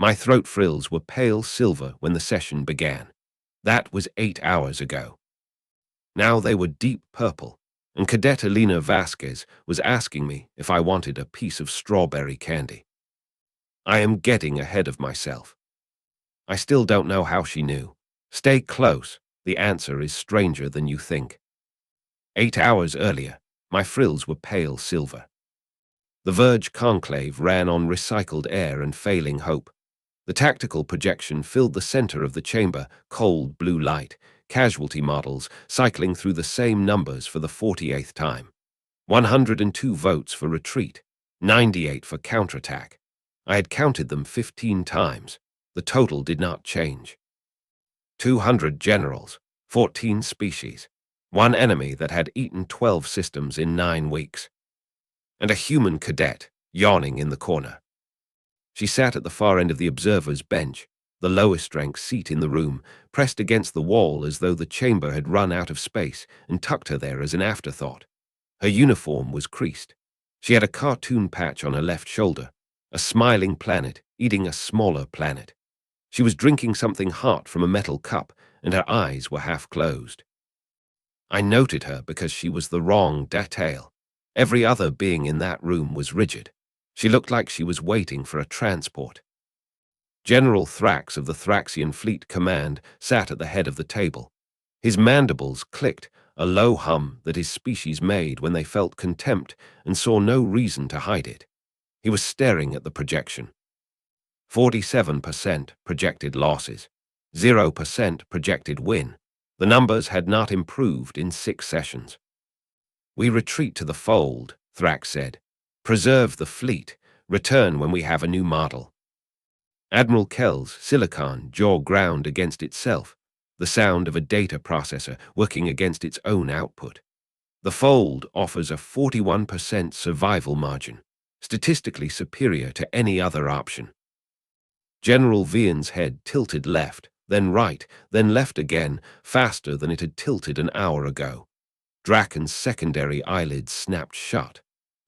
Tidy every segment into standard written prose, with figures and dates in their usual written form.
My throat frills were pale silver when the session began. That was 8 hours ago. Now they were deep purple, and Cadet Elena Vasquez was asking me if I wanted a piece of strawberry candy. I am getting ahead of myself. I still don't know how she knew. Stay close. The answer is stranger than you think. 8 hours earlier, my frills were pale silver. The Verge conclave ran on recycled air and failing hope. The tactical projection filled the center of the chamber, cold blue light, casualty models cycling through the same numbers for the 48th time. 102 votes for retreat, 98 for counterattack. I had counted them 15 times. The total did not change. 200 generals, 14 species, one enemy that had eaten 12 systems in 9 weeks. And a human cadet, yawning in the corner. She sat at the far end of the observer's bench, the lowest ranked seat in the room, pressed against the wall as though the chamber had run out of space and tucked her there as an afterthought. Her uniform was creased. She had a cartoon patch on her left shoulder, a smiling planet eating a smaller planet. She was drinking something hot from a metal cup, and her eyes were half closed. I noted her because she was the wrong detail. Every other being in that room was rigid. She looked like she was waiting for a transport. General Thrax of the Thraxian Fleet Command sat at the head of the table. His mandibles clicked, a low hum that his species made when they felt contempt and saw no reason to hide it. He was staring at the projection. 47% projected losses, 0% projected win. The numbers had not improved in 6 sessions. We retreat to the fold, Thrax said. Preserve the fleet. Return when we have a new model. Admiral Kell's silicon jaw ground against itself, the sound of a data processor working against its own output. The fold offers a 41% survival margin, statistically superior to any other option. General Vian's head tilted left, then right, then left again, faster than it had tilted an hour ago. Draken's secondary eyelids snapped shut.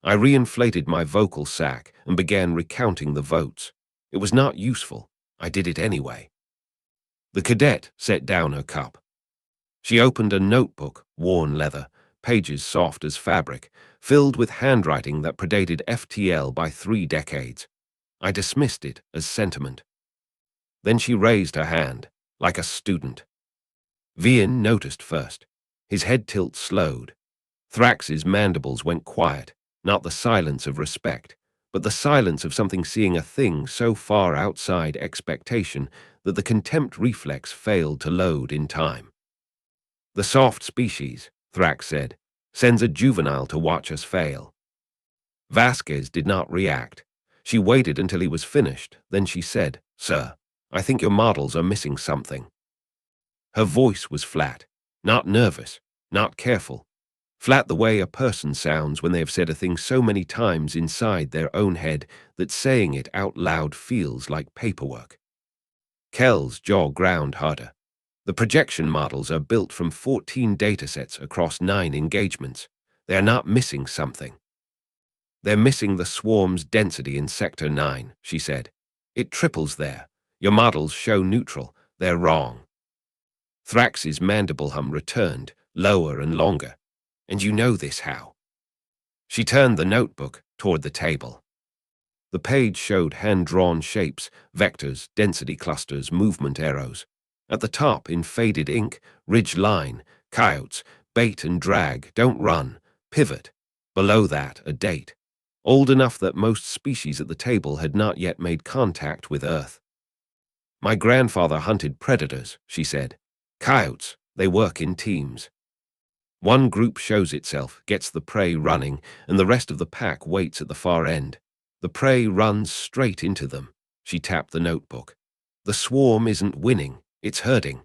I reinflated my vocal sac and began recounting the votes. It was not useful. I did it anyway. The cadet set down her cup. She opened a notebook, worn leather, pages soft as fabric, filled with handwriting that predated FTL by 3 decades. I dismissed it as sentiment. Then she raised her hand, like a student. Vian noticed first. His head tilt slowed. Thrax's mandibles went quiet, not the silence of respect, but the silence of something seeing a thing so far outside expectation that the contempt reflex failed to load in time. The soft species, Thrax said, sends a juvenile to watch us fail. Vasquez did not react. She waited until he was finished, then she said, Sir, I think your models are missing something. Her voice was flat, not nervous, not careful. Flat the way a person sounds when they have said a thing so many times inside their own head that saying it out loud feels like paperwork. Kell's jaw ground harder. The projection models are built from 14 datasets across 9 engagements. They are not missing something. They're missing the swarm's density in Sector 9, she said. It triples there. Your models show neutral. They're wrong. Thrax's mandible hum returned, lower and longer. And you know this how? She turned the notebook toward the table. The page showed hand-drawn shapes, vectors, density clusters, movement arrows. At the top, in faded ink, ridge line, coyotes, bait and drag, don't run, pivot. Below that, a date. Old enough that most species at the table had not yet made contact with Earth. My grandfather hunted predators, she said. Coyotes, they work in teams. One group shows itself, gets the prey running, and the rest of the pack waits at the far end. The prey runs straight into them. She tapped the notebook. The swarm isn't winning, it's herding.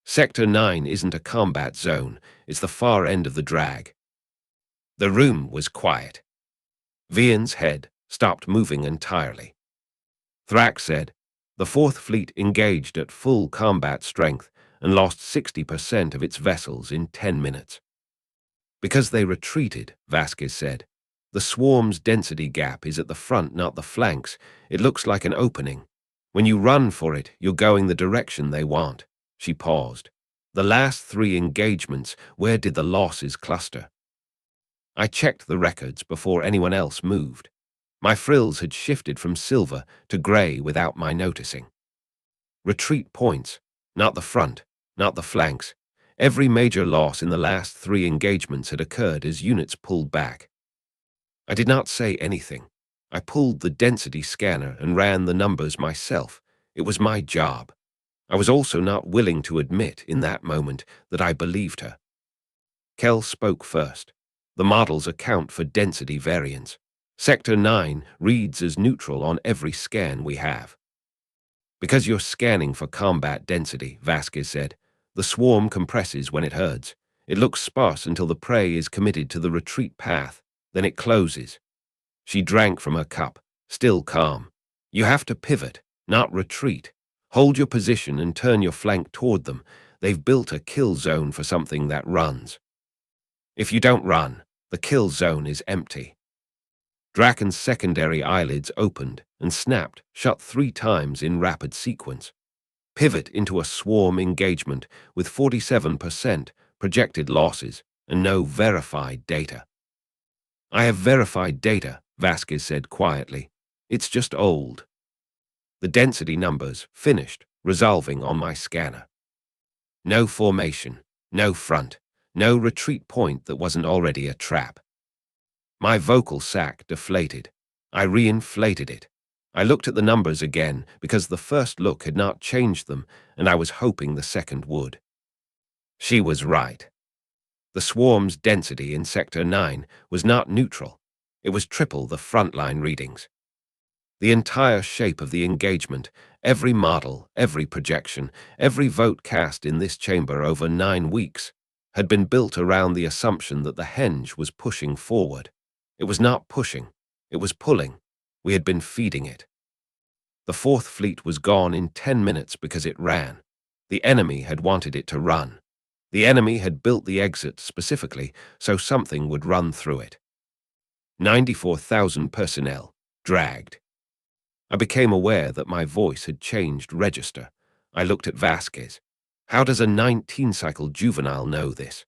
Sector 9 isn't a combat zone, it's the far end of the drag. The room was quiet. Vian's head stopped moving entirely. Thrax said, the 4th Fleet engaged at full combat strength and lost 60% of its vessels in 10 minutes. Because they retreated, Vasquez said. The swarm's density gap is at the front, not the flanks. It looks like an opening. When you run for it, you're going the direction they want. She paused. The last 3 engagements, where did the losses cluster? I checked the records before anyone else moved. My frills had shifted from silver to grey without my noticing. Retreat points, not the front, not the flanks. Every major loss in the last 3 engagements had occurred as units pulled back. I did not say anything. I pulled the density scanner and ran the numbers myself. It was my job. I was also not willing to admit in that moment that I believed her. Kell spoke first. The models account for density variance. Sector 9 reads as neutral on every scan we have. Because you're scanning for combat density, Vasquez said. The swarm compresses when it herds. It looks sparse until the prey is committed to the retreat path. Then it closes. She drank from her cup, still calm. You have to pivot, not retreat. Hold your position and turn your flank toward them. They've built a kill zone for something that runs. If you don't run, the kill zone is empty. Draken's secondary eyelids opened and snapped, shut 3 times in rapid sequence. Pivot into a swarm engagement with 47% projected losses and no verified data. I have verified data, Vasquez said quietly. It's just old. The density numbers finished, resolving on my scanner. No formation, no front, no retreat point that wasn't already a trap. My vocal sac deflated. I reinflated it. I looked at the numbers again because the first look had not changed them, and I was hoping the second would. She was right. The swarm's density in Sector 9 was not neutral. It was triple the frontline readings. The entire shape of the engagement, every model, every projection, every vote cast in this chamber over 9 weeks, had been built around the assumption that the henge was pushing forward. It was not pushing. It was pulling. We had been feeding it. The 4th Fleet was gone in 10 minutes because it ran. The enemy had wanted it to run. The enemy had built the exit specifically so something would run through it. 94,000 personnel, dragged. I became aware that my voice had changed register. I looked at Vasquez. How does a 19-cycle juvenile know this?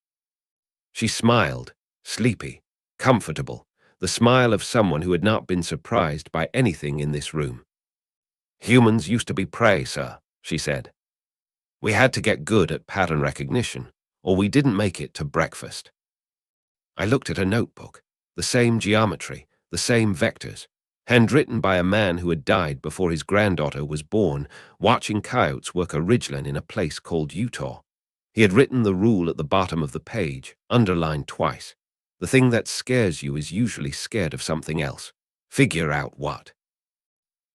She smiled, sleepy, comfortable, the smile of someone who had not been surprised by anything in this room. Humans used to be prey, sir, she said. We had to get good at pattern recognition, or we didn't make it to breakfast. I looked at a notebook, the same geometry, the same vectors, handwritten by a man who had died before his granddaughter was born, watching coyotes work a ridgeline in a place called Utah. He had written the rule at the bottom of the page, underlined twice. The thing that scares you is usually scared of something else. Figure out what.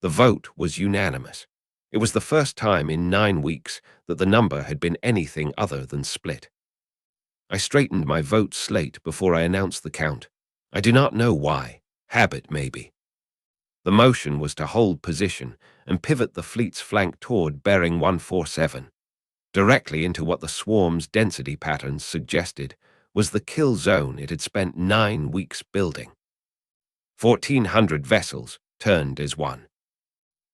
The vote was unanimous. It was the first time in 9 weeks that the number had been anything other than split. I straightened my vote slate before I announced the count. I do not know why. Habit, maybe. The motion was to hold position and pivot the fleet's flank toward bearing 147. Directly into what the swarm's density patterns suggested was the kill zone it had spent 9 weeks building. 1,400 vessels turned as one.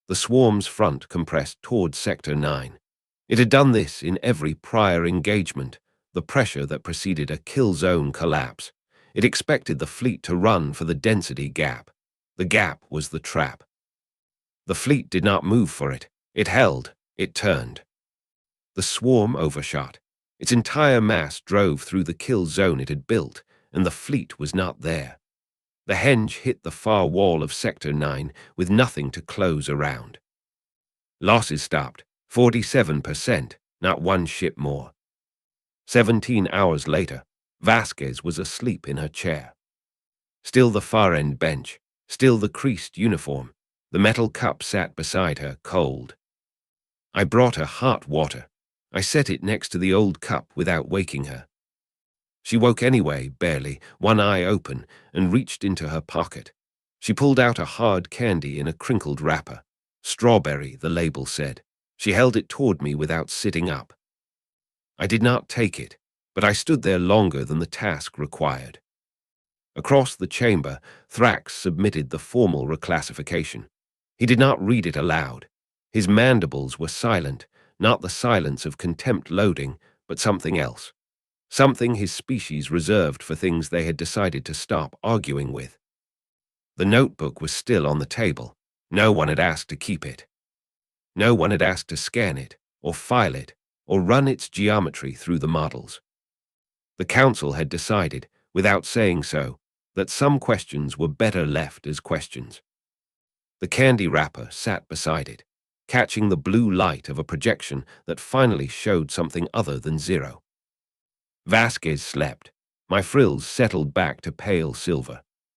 The swarm's front compressed toward Sector 9. It had done this in every prior engagement, the pressure that preceded a kill zone collapse. It expected the fleet to run for the density gap. The gap was the trap. The fleet did not move for it. It held. It turned. The swarm overshot. Its entire mass drove through the kill zone it had built, and the fleet was not there. The henge hit the far wall of Sector 9 with nothing to close around. Losses stopped, 47%, not one ship more. 17 hours later, Vasquez was asleep in her chair. Still the far-end bench, still the creased uniform. The metal cup sat beside her, cold. I brought her hot water. I set it next to the old cup without waking her. She woke anyway, barely, one eye open, and reached into her pocket. She pulled out a hard candy in a crinkled wrapper. Strawberry, the label said. She held it toward me without sitting up. I did not take it, but I stood there longer than the task required. Across the chamber, Thrax submitted the formal reclassification. He did not read it aloud. His mandibles were silent, not the silence of contempt loading, but something else. Something his species reserved for things they had decided to stop arguing with. The notebook was still on the table. No one had asked to keep it. No one had asked to scan it, or file it, or run its geometry through the models. The council had decided, without saying so, that some questions were better left as questions. The candy wrapper sat beside it, catching the blue light of a projection that finally showed something other than zero. Vasquez slept. My frills settled back to pale silver.